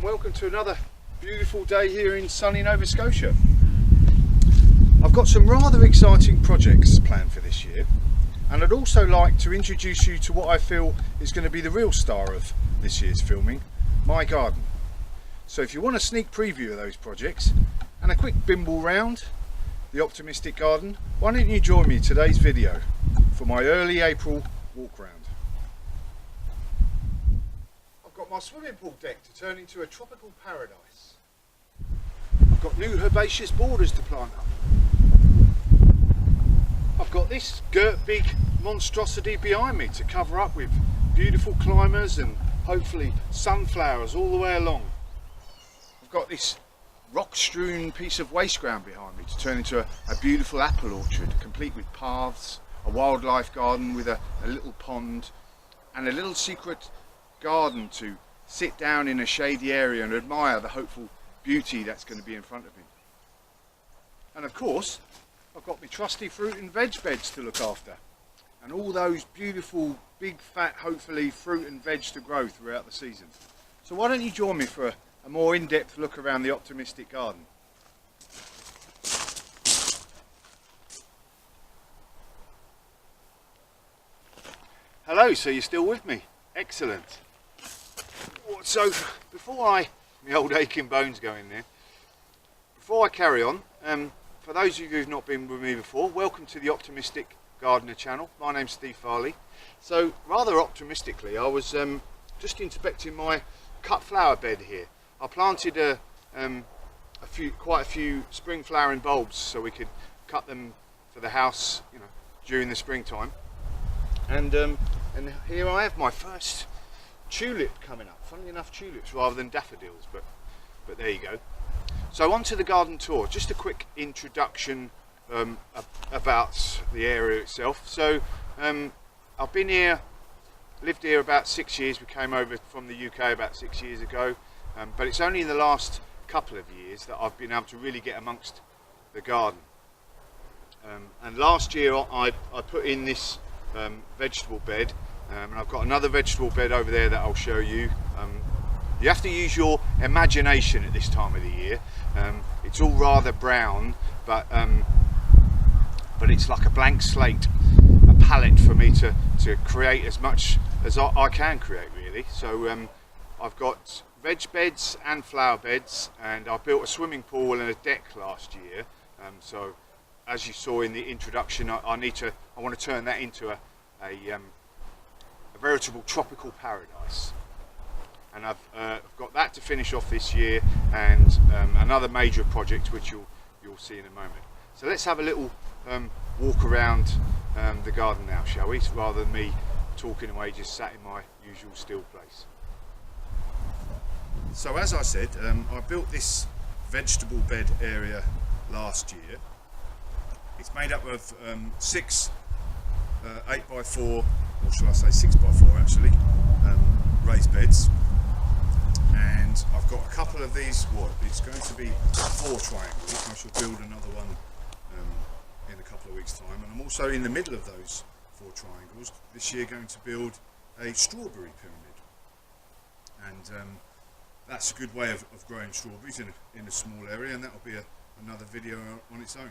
welcome to another beautiful day here in sunny Nova Scotia. I've got some rather exciting projects planned for this year, and I'd also like to introduce you to what I feel is going to be the real star of this year's filming, my garden. So if you want a sneak preview of those projects and a quick bimble round the optimistic garden, why don't you join me in today's video for my early April walk round. I've got my swimming pool deck to turn into a tropical paradise. I've got new herbaceous borders to plant up. I've got this girt big monstrosity behind me to cover up with beautiful climbers and hopefully sunflowers all the way along. I've got this rock strewn piece of waste ground behind me to turn into a beautiful apple orchard, complete with paths, a wildlife garden with a little pond, and a little secret garden to sit down in a shady area and admire the hopeful beauty that's going to be in front of me. And of course, I've got my trusty fruit and veg beds to look after, and all those beautiful big fat hopefully fruit and veg to grow throughout the season. So why don't you join me for a more in-depth look around the optimistic garden. Hello, so you're still with me? Excellent. So before my old aching bones go in there, before I carry on, for those of you who've not been with me before, welcome to the Optimistic Gardener channel. My name's Steve Farley. So rather optimistically, I was just inspecting my cut flower bed here. I planted quite a few spring flowering bulbs so we could cut them for the house, during the springtime. And here I have my first tulip coming up. Funnily enough, tulips rather than daffodils, but there you go. So on to the garden tour. Just a quick introduction about the area itself. So I've been here, lived here about 6 years. We came over from the UK about 6 years ago, but it's only in the last couple of years that I've been able to really get amongst the garden. And last year I put in this vegetable bed, and I've got another vegetable bed over there that I'll show you. You have to use your imagination at this time of the year. It's all rather brown, but it's like a blank slate, a palette for me to create as much as I can create, really. So I've got veg beds and flower beds, and I built a swimming pool and a deck last year. So as you saw in the introduction, I want to turn that into a veritable tropical paradise. And I've got that to finish off this year, and another major project which you'll see in a moment. So let's have a little walk around the garden now, shall we? Rather than me talking away, just sat in my usual still place. So as I said, I built this vegetable bed area last year. It's made up of 6 8x4, or shall I say 6x4 actually, raised beds. And I've got a couple of these, it's going to be 4 triangles. I shall build another one in a couple of weeks' time. And I'm also in the middle of those 4 triangles this year going to build a strawberry pyramid. And that's a good way of growing strawberries in a small area, and that'll be another video on its own.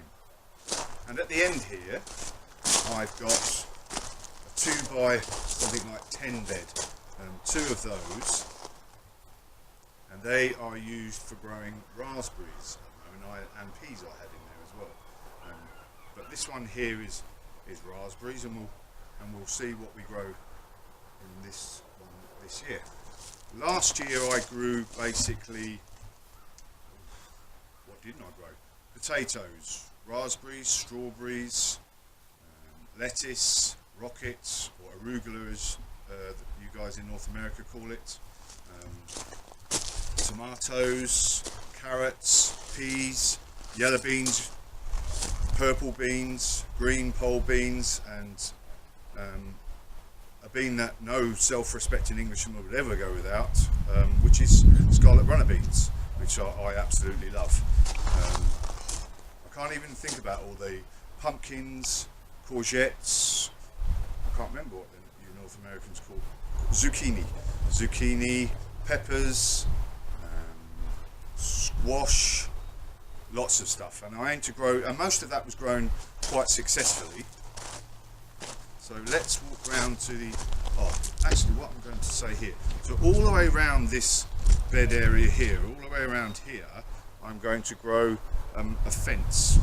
And at the end here, I've got a 2 by something like 10 bed, 2 of those. And they are used for growing raspberries and peas I had in there as well. But this one here is raspberries, and we'll see what we grow in this one this year. Last year I grew basically, what didn't I grow? Potatoes, raspberries, strawberries, lettuce, rockets, or arugula as you guys in North America call it. Tomatoes, carrots, peas, yellow beans, purple beans, green pole beans, and a bean that no self-respecting Englishman would ever go without, which is scarlet runner beans, which I absolutely love. I can't even think about all the pumpkins, courgettes, I can't remember what you North Americans call zucchini, peppers, wash, lots of stuff, and I aim to grow, and most of that was grown quite successfully. So let's walk round to the, actually what I'm going to say here, so all the way around this bed area here, all the way around here, I'm going to grow a fence,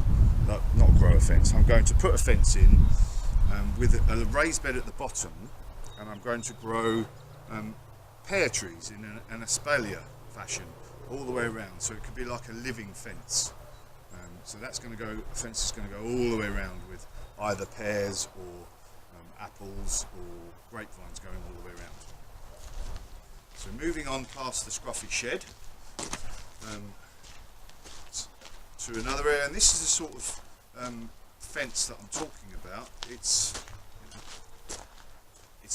not grow a fence, I'm going to put a fence in with a raised bed at the bottom, and I'm going to grow pear trees in an espalier fashion all the way around, so it could be like a living fence. So that's going to go, the fence is going to go all the way around with either pears or apples or grapevines going all the way around. So moving on past the scruffy shed to another area, and this is the sort of fence that I'm talking about. It's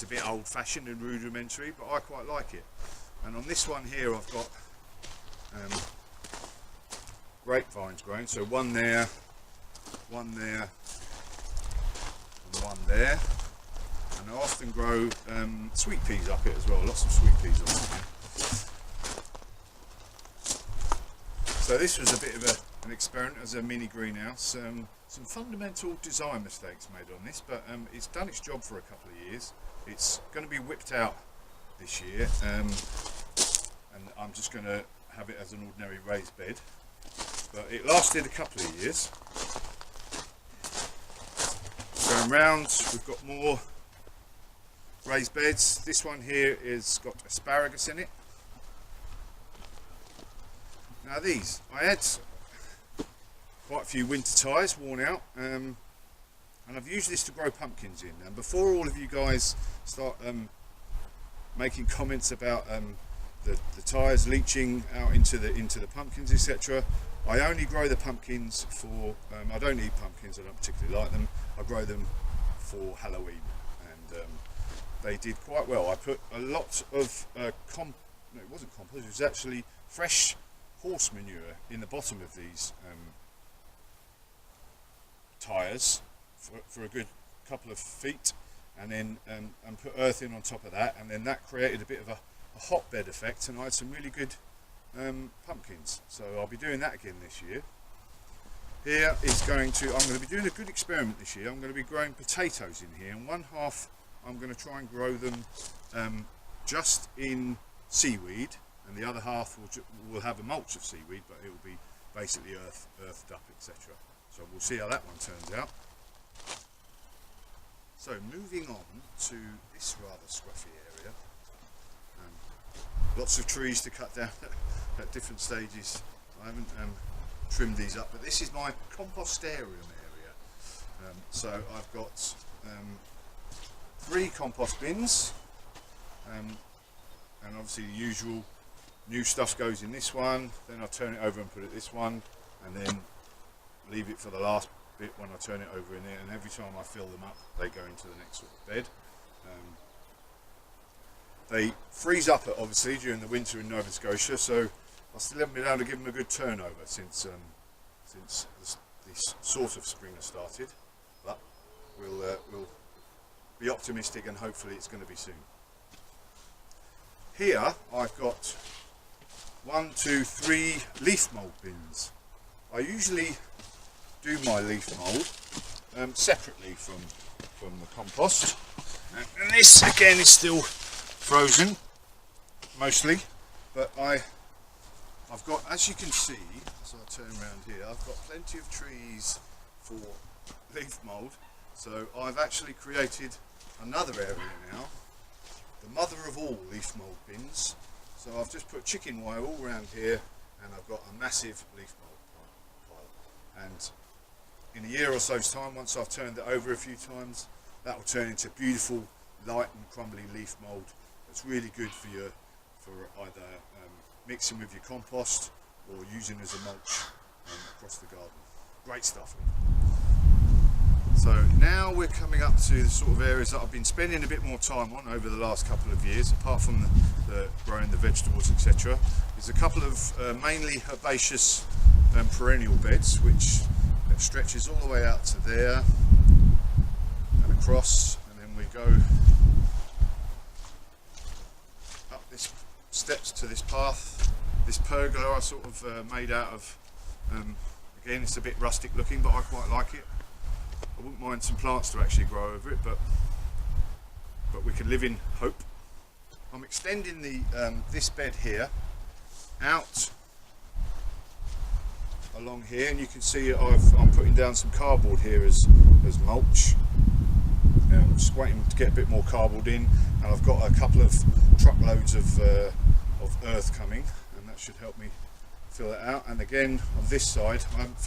a bit old-fashioned and rudimentary, but I quite like it. And on this one here I've got grapevines growing, so one there, and one there. And I often grow sweet peas up it as well, lots of sweet peas on here. So this was a bit of an experiment as a mini greenhouse. Some fundamental design mistakes made on this, but it's done its job for a couple of years. It's going to be whipped out this year, and I'm just going to have it as an ordinary raised bed. But it lasted a couple of years. Going round, we've got more raised beds. This one here is got asparagus in it. Now these, I had quite a few winter tyres worn out, and I've used this to grow pumpkins in. And before all of you guys start making comments about the tyres leaching out into the pumpkins, etc., I only grow the pumpkins for, I don't eat pumpkins, I don't particularly like them, I grow them for Halloween, and they did quite well. I put a lot of, no, it wasn't compost, it was actually fresh horse manure in the bottom of these tyres for a good couple of feet, and then and put earth in on top of that, and then that created a bit of a hotbed effect, and I had some really good pumpkins. So I'll be doing that again this year. Here is I'm going to be doing a good experiment this year. I'm going to be growing potatoes in here, and one half I'm going to try and grow them just in seaweed, and the other half will have a mulch of seaweed, but it will be basically earthed up, etc. So we'll see how that one turns out. So moving on to this rather scruffy area. Lots of trees to cut down at different stages. I haven't trimmed these up, but this is my compost area. So I've got 3 compost bins, and obviously the usual new stuff goes in this one, then I turn it over and put it this one, and then leave it for the last bit when I turn it over in there, and every time I fill them up they go into the next sort of bed. They freeze up obviously during the winter in Nova Scotia, so I still haven't been able to give them a good turnover since this sort of spring has started, but we'll be optimistic and hopefully it's going to be soon. Here I've got 1, 2, 3 leaf mould bins. I usually do my leaf mould separately from the compost, and this again is still frozen mostly, but I've got, as you can see, as I turn around here, I've got plenty of trees for leaf mould, so I've actually created another area now, the mother of all leaf mould bins. So I've just put chicken wire all around here, and I've got a massive leaf mould pile, and in a year or so's time, once I've turned it over a few times, that will turn into beautiful light and crumbly leaf mould. It's really good for either mixing with your compost or using as a mulch across the garden. Great stuff. So now we're coming up to the sort of areas that I've been spending a bit more time on over the last couple of years, apart from the growing the vegetables, etc. There's a couple of mainly herbaceous perennial beds, which stretches all the way out to there and across, and then we go up this steps to this path, This pergola I sort of made out of, again it's a bit rustic looking, but I quite like it. I wouldn't mind some plants to actually grow over it, but we can live in hope. I'm extending the this bed here out along here, and you can see I'm putting down some cardboard here as mulch. I'm just waiting to get a bit more cardboard in, and I've got a couple of truckloads of earth coming, and that should help me fill it out. And again on this side, I haven't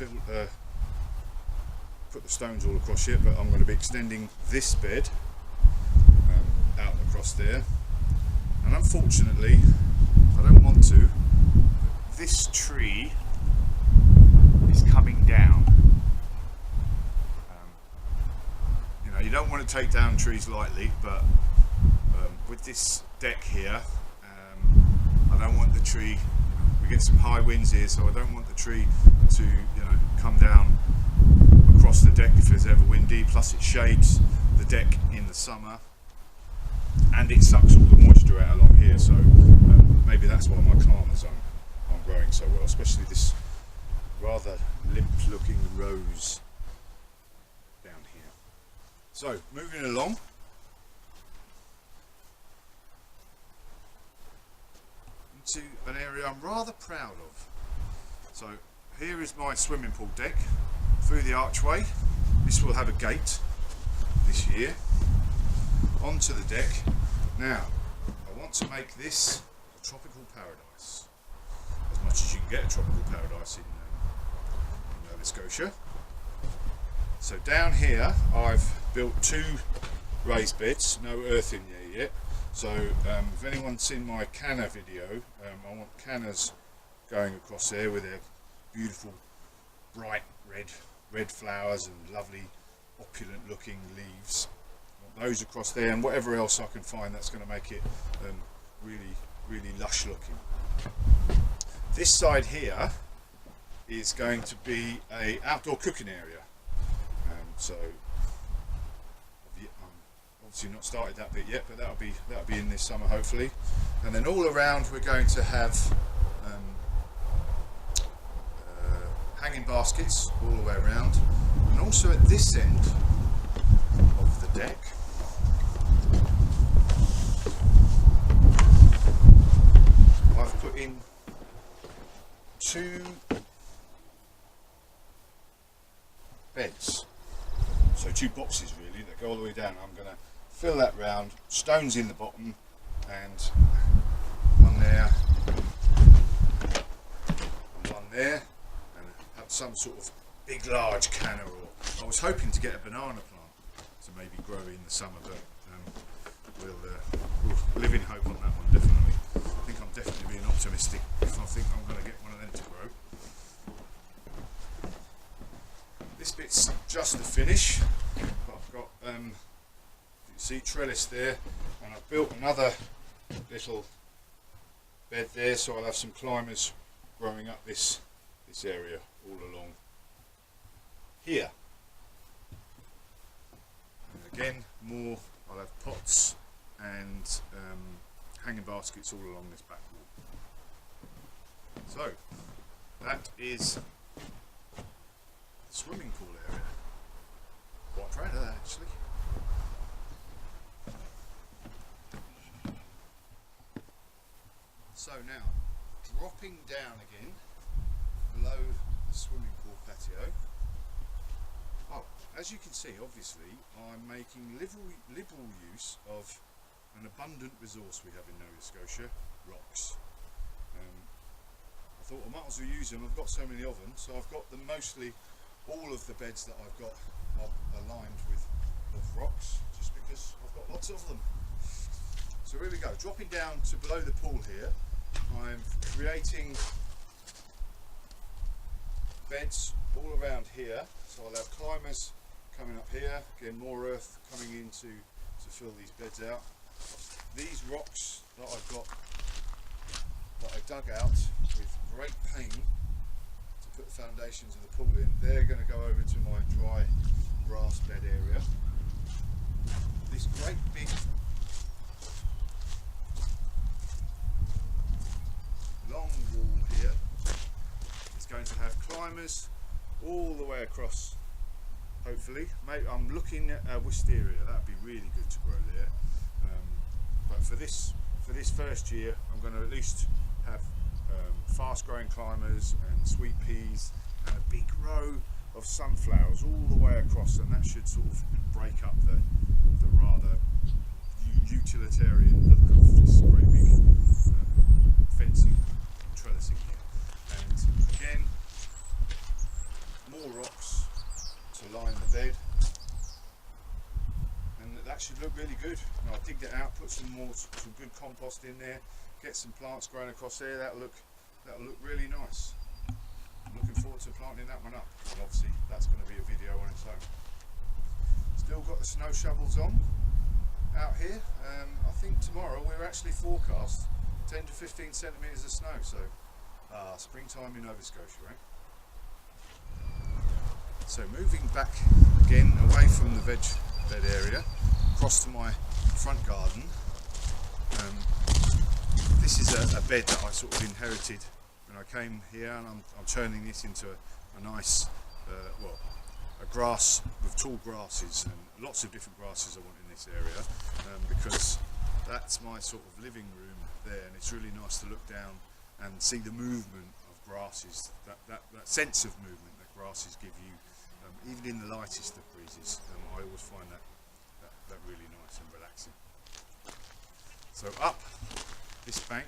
put the stones all across yet, but I'm going to be extending this bed out across there. And unfortunately, I don't want to, this tree is coming down. You know, you don't want to take down trees lightly, but with this deck here, I don't want the tree, we get some high winds here, so I don't want the tree to, you know, come down across the deck if it's ever windy. Plus it shades the deck in the summer, and it sucks all the moisture out along here, so maybe that's why my calamas aren't growing so well, especially this rather limp looking rose down here. So moving along, into an area I'm rather proud of. So here is my swimming pool deck. Through the archway, this will have a gate this year onto the deck. Now I want to make this a tropical paradise, as much as you can get a tropical paradise in Nova Scotia. So down here I've built 2 raised beds, no earth in there yet. So if anyone's seen my canna video, I want cannas going across there with their beautiful bright red flowers and lovely opulent looking leaves. I want those across there, and whatever else I can find that's going to make it really lush looking. This side here is going to be a outdoor cooking area. So obviously not started that bit yet, but that'll be in this summer hopefully. And then all around we're going to have hanging baskets all the way around, and also at this end of the deck I've put in 2 beds, so 2 boxes really that go all the way down. I'm going to fill that round, stones in the bottom, and one there and one there, and have some sort of big large canna, or I was hoping to get a banana plant to maybe grow in the summer, but we'll live in hope on that one, definitely. I think I'm definitely being optimistic if I think I'm going to get one of them to grow. This bit's just the finish, but I've got you see trellis there, and I've built another little bed there, so I'll have some climbers growing up this area all along here. And again, more, I'll have pots and hanging baskets all along this back wall. So that is the swimming pool area. Quite proud of that actually. So now, dropping down again below the swimming pool patio. Oh, as you can see, obviously, I'm making liberal use of an abundant resource we have in Nova Scotia, rocks. I thought I might as well use them. I've got so many of them, so I've got them mostly, all of the beds that I've got are aligned with rocks, just because I've got lots of them. So here we go, dropping down to below the pool here. I'm creating beds all around here, so I'll have climbers coming up here, again more earth coming in to fill these beds out. These rocks that I've got, that I dug out with great pain to put the foundations of the pool in, they're going to go over to my dry grass bed area. This great big long wall going to have climbers all the way across, hopefully. Maybe I'm looking at wisteria, that would be really good to grow there. But for this first year, I'm going to at least have fast growing climbers and sweet peas and a big row of sunflowers all the way across, and that should sort of break up the rather utilitarian look of this great big fencing and trellising here. And again, more rocks to line the bed, and that should look really good. And I'll dig that out, put some good compost in there, get some plants growing across there. That'll look really nice. I'm looking forward to planting that one up, and obviously that's going to be a video on its own. Still got the snow shovels on out here. I think tomorrow we're actually forecast 10 to 15 centimetres of snow, so springtime in Nova Scotia, right? So moving back again away from the veg bed area, across to my front garden. This is a bed that I sort of inherited when I came here, and I'm turning this into a nice, a grass with tall grasses, and lots of different grasses I want in this area, because that's my sort of living room there, and it's really nice to look down and see the movement of grasses, that sense of movement that grasses give you, even in the lightest of breezes. I always find that really nice and relaxing. So up this bank,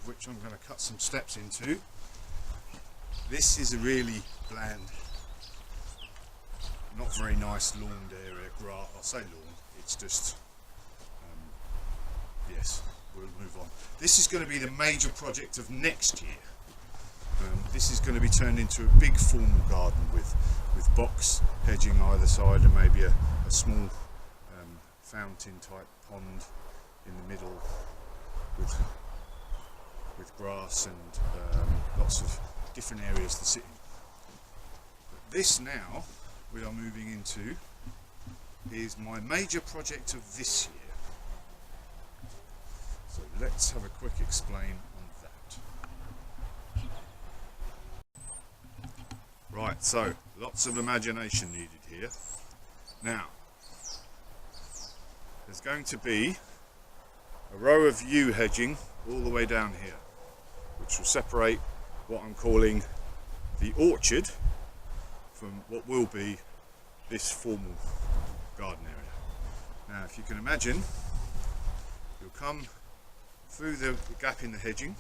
which I'm going to cut some steps into, this is a really bland, not very nice lawned area. I'll say lawn, it's just, yes, we'll move on. This is going to be the major project of next year. This is going to be turned into a big formal garden with box hedging either side, and maybe a small fountain type pond in the middle with grass and lots of different areas to sit in. But this now we are moving into is my major project of this year. So let's have a quick explain on that. Right, so lots of imagination needed here. Now, there's going to be a row of yew hedging all the way down here, which will separate what I'm calling the orchard from what will be this formal garden area. Now, if you can imagine, you'll come through the gap in the hedging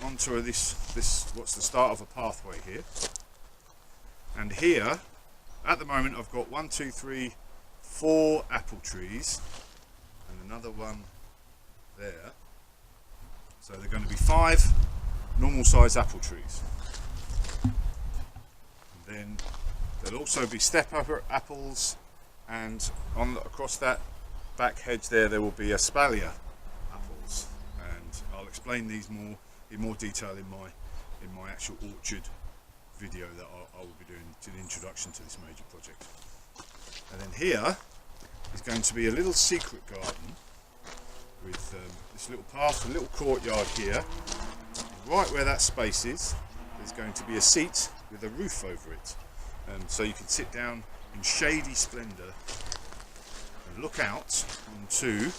onto this what's the start of a pathway here, and here at the moment I've got 1, 2, 3, 4 apple trees and another one there, so they're going to be 5 normal size apple trees, and then there'll also be step apples, and across that back hedge there will be espalier apples, and I'll explain these in more detail in my actual orchard video that I will be doing to the introduction to this major project. And then here is going to be a little secret garden with this little path, a little courtyard here. Right where that space is, there's going to be a seat with a roof over it, so you can sit down in shady splendour and look out onto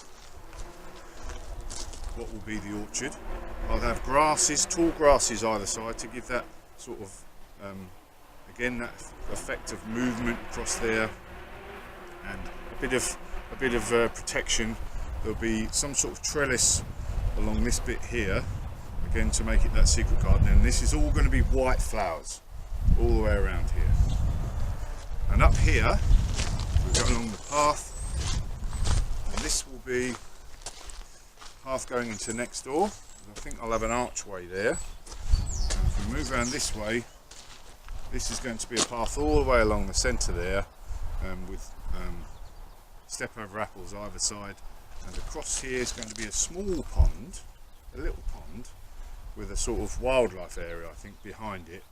what will be the orchard. I'll have grasses, tall grasses either side to give that sort of, again, that effect of movement across there, and a bit of protection. There'll be some sort of trellis along this bit here, again to make it that secret garden, and this is all going to be white flowers all the way around here. And up here, we'll go along the path, and this will be path going into next door. I think I'll have an archway there, and if we move around this way, this is going to be a path all the way along the centre there, with step over apples either side, and across here is going to be a small pond, a little pond with a sort of wildlife area I think behind it,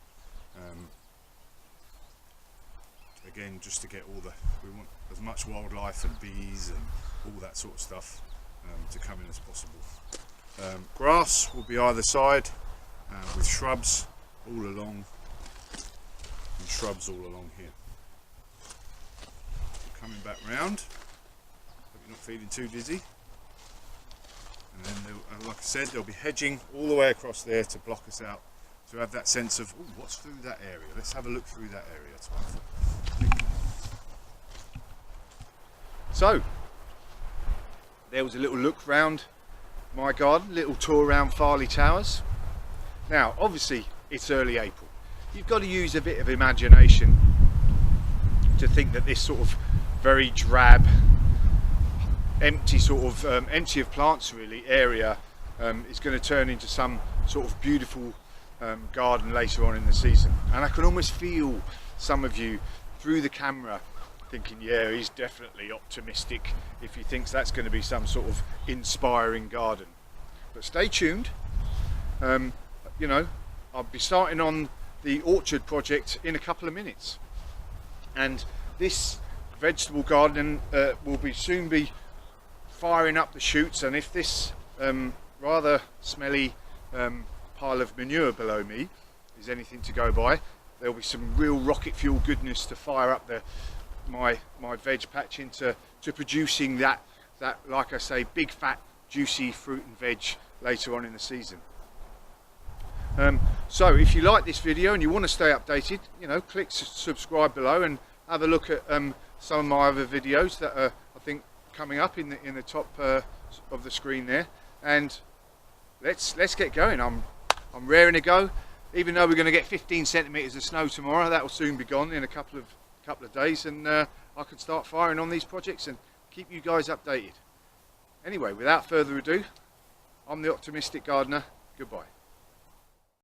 again just to get we want as much wildlife and bees and all that sort of stuff to come in as possible. Grass will be either side, with shrubs all along, and shrubs all along here. Coming back round, hope you're not feeling too dizzy. And then, like I said, they'll be hedging all the way across there to block us out, to have that sense of, oh, what's through that area? Let's have a look through that area. So, there was a little look round my garden, little tour around Farley Towers. Now, obviously, it's early April. You've got to use a bit of imagination to think that this sort of very drab, empty empty of plants really area is going to turn into some sort of beautiful garden later on in the season. And I can almost feel some of you through the camera thinking, yeah, he's definitely optimistic if he thinks that's going to be some sort of inspiring garden. But stay tuned. You know, I'll be starting on the orchard project in a couple of minutes, and this vegetable garden will soon be firing up the shoots. And if this rather smelly pile of manure below me is anything to go by, there'll be some real rocket fuel goodness to fire up my veg patch into producing that, like I say, big fat juicy fruit and veg later on in the season. So if you like this video and you want to stay updated, you know, click subscribe below and have a look at some of my other videos that are, I think, coming up in the top of the screen there. And let's get going. I'm raring to go. Even though we're going to get 15 centimeters of snow tomorrow, that will soon be gone in a couple of days, and I can start firing on these projects and keep you guys updated. Anyway, without further ado, I'm the Optimistic Gardener. Goodbye.